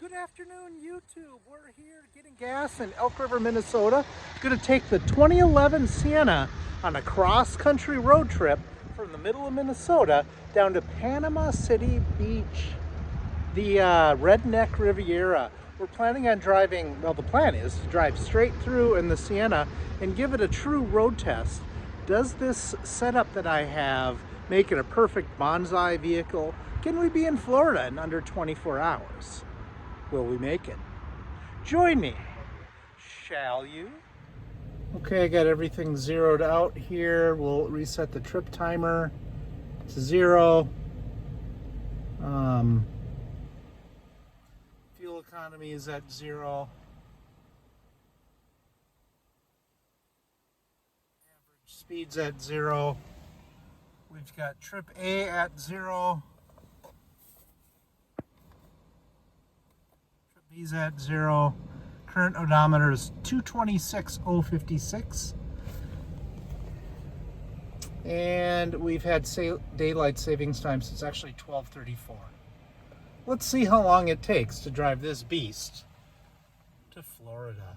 Good afternoon, YouTube. We're here getting gas in Elk River, Minnesota. Going to take the 2011 Sienna on a cross-country road trip from the middle of Minnesota down to Panama City Beach, the Redneck Riviera. We're planning on driving, well, the plan is to drive straight through in the Sienna and give it a true road test. Does this setup that I have make it a perfect bonsai vehicle? Can we be in Florida in under 24 hours? Will we make it? Join me, shall you? Okay, I got everything zeroed out here. We'll reset the trip timer to 0. Fuel economy is at 0. Average speed's at 0. We've got trip A at 0. Trip B's at 0. Current odometer is 226,056. And we've had daylight savings time since actually 12:34. Let's see how long it takes to drive this beast to Florida.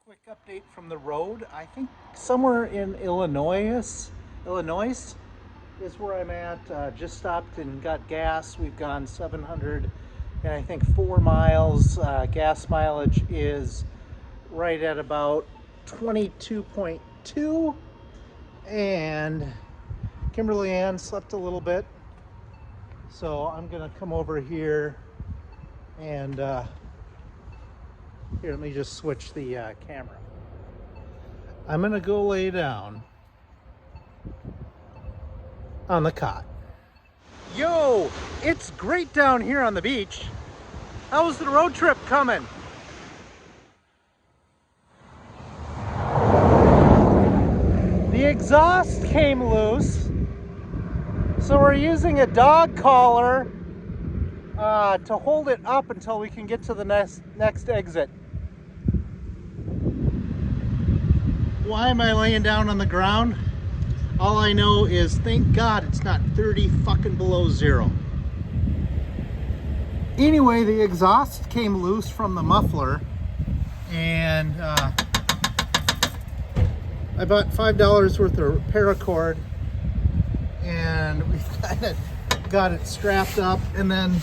Quick update from the road. I think somewhere in Illinois is where I'm at. Just stopped and got gas. We've gone 700 and I think 4 miles. Gas mileage is right at about 22.2. And Kimberly Ann slept a little bit, so I'm gonna come over here and here, let me just switch the camera. I'm gonna go lay down on the cot. Yo, it's great down here on the beach. How's the road trip coming? The exhaust came loose, so we're using a dog collar to hold it up until we can get to the next exit. Why am I laying down on the ground? All I know is thank God it's not 30 fucking below 0. Anyway, the exhaust came loose from the muffler, and I bought $5 worth of paracord, and we kind of got it strapped up, and then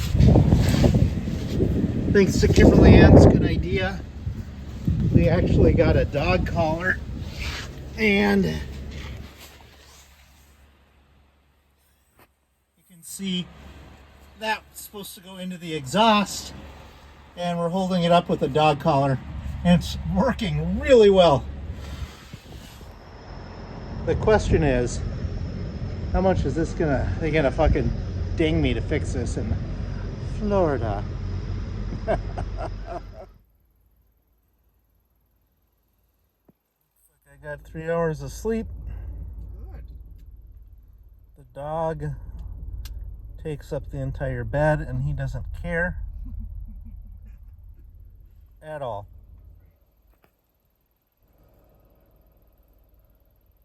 thanks to Kimberly Ann's good idea, we actually got a dog collar, and you can see that's supposed to go into the exhaust, and we're holding it up with a dog collar, and it's working really well. The question is, how much is this they gonna fucking ding me to fix this in Florida? I got 3 hours of sleep. Good. The dog takes up the entire bed and he doesn't care at all.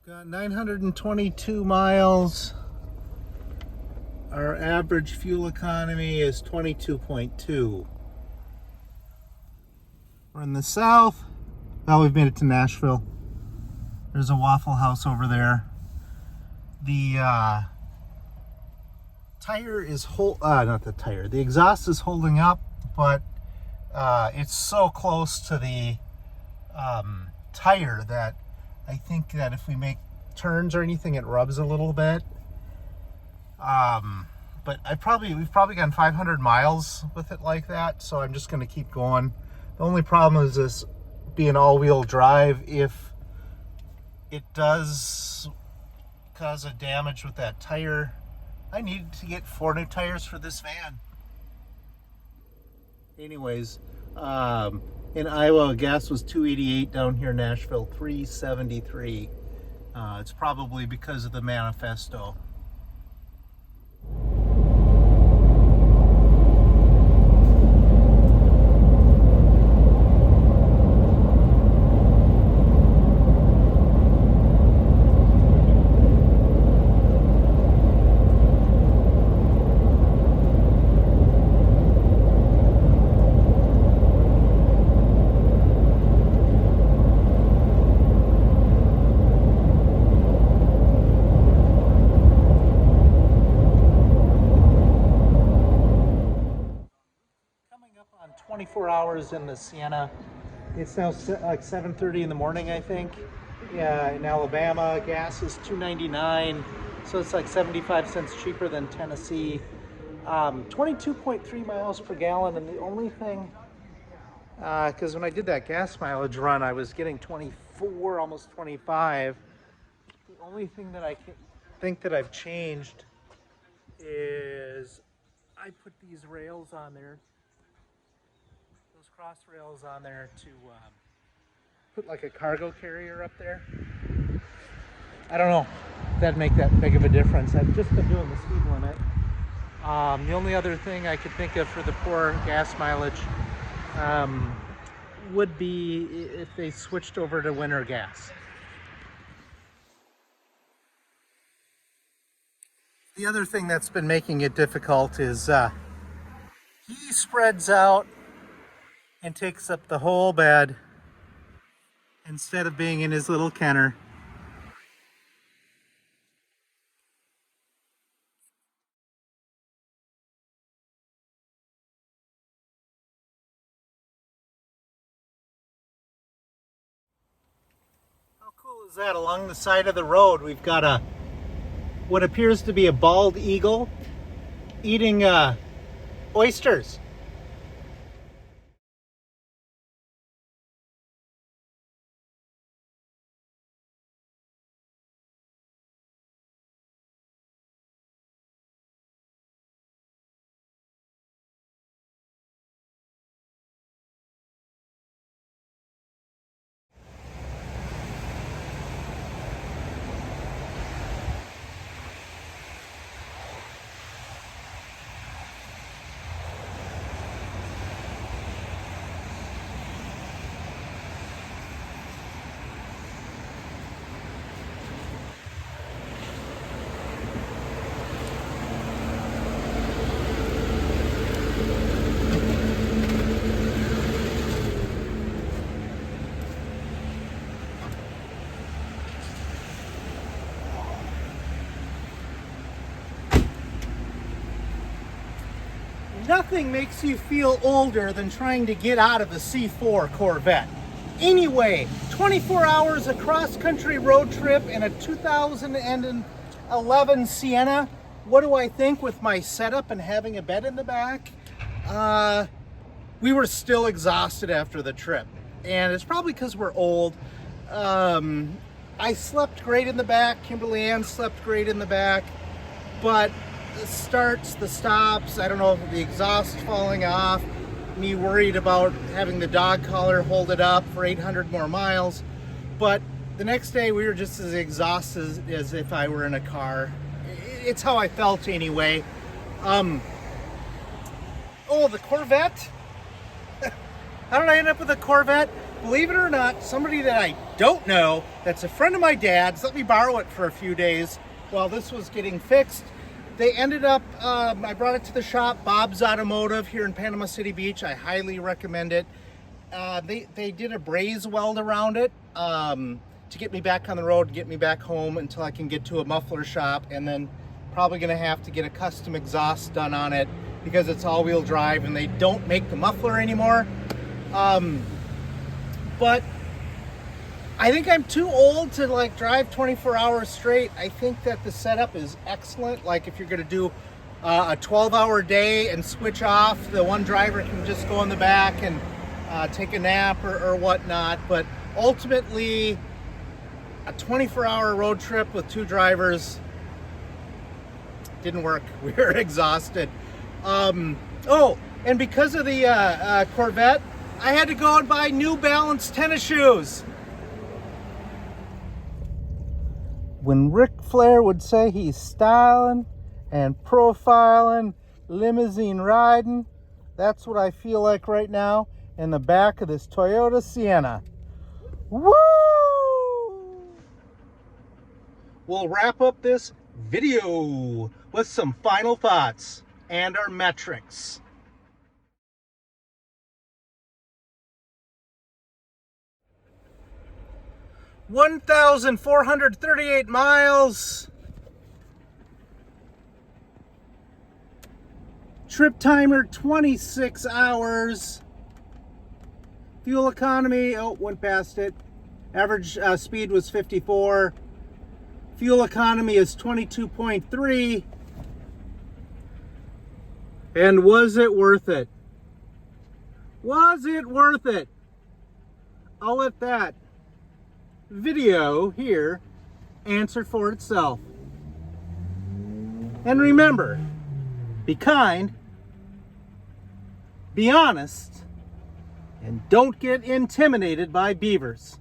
Got 922 miles. Our average fuel economy is 22.2. We're in the south. Well, we've made it to Nashville. There's a Waffle House over there. The tire is the exhaust is holding up, but it's so close to the tire that I think that if we make turns or anything, it rubs a little bit. But we've probably gone 500 miles with it like that, so I'm just going to keep going. The only problem is this being all-wheel drive. If it does cause of damage with that tire. I needed to get 4 new tires for this van. Anyways, in Iowa, gas was $2.88. Down here in Nashville, $3.73. It's probably because of the manifesto. Up on 24 hours in the Sienna. It's now like 7:30 in the morning, I think. Yeah, in Alabama, gas is $2.99, so it's like 75 cents cheaper than Tennessee. 22.3 miles per gallon, and the only thing, because when I did that gas mileage run, I was getting 24, almost 25. The only thing that I can think that I've changed is I put these rails on there, those cross rails on there to put like a cargo carrier up there. I don't know if that'd make that big of a difference. I've just been doing the speed limit. The only other thing I could think of for the poor gas mileage would be if they switched over to winter gas. The other thing that's been making it difficult is he spreads out and takes up the whole bed instead of being in his little Kenner. How cool is that? Along the side of the road, we've got what appears to be a bald eagle eating oysters. Nothing makes you feel older than trying to get out of a C4 Corvette. Anyway, 24 hours of cross-country road trip in a 2011 Sienna. What do I think with my setup and having a bed in the back? We were still exhausted after the trip, and it's probably because we're old. I slept great in the back. Kimberly Ann slept great in the back, but the starts, the stops, I don't know if the exhaust falling off, me worried about having the dog collar hold it up for 800 more miles. But the next day we were just as exhausted as if I were in a car. It's how I felt anyway. Oh, the Corvette? How did I end up with a Corvette? Believe it or not, somebody that I don't know, that's a friend of my dad's, let me borrow it for a few days while this was getting fixed. They ended up, I brought it to the shop, Bob's Automotive here in Panama City Beach. I highly recommend it. They did a braze weld around it to get me back on the road, get me back home until I can get to a muffler shop, and then probably gonna have to get a custom exhaust done on it because it's all-wheel drive and they don't make the muffler anymore. But I think I'm too old to like drive 24 hours straight. I think that the setup is excellent. Like if you're gonna do a 12-hour day and switch off, the one driver can just go in the back and take a nap or whatnot. But ultimately, a 24-hour road trip with 2 drivers. Didn't work. We were exhausted. Oh, and because of the Corvette, I had to go and buy New Balance tennis shoes. When Ric Flair would say he's styling and profiling, limousine riding, that's what I feel like right now in the back of this Toyota Sienna. Woo! We'll wrap up this video with some final thoughts and our metrics. 1,438 miles. Trip timer 26 hours. Fuel economy, oh, went past it. Average speed was 54. Fuel economy is 22.3. And was it worth it? Was it worth it? I'll let that video here answer for itself. And remember, be kind, be honest, and don't get intimidated by beavers.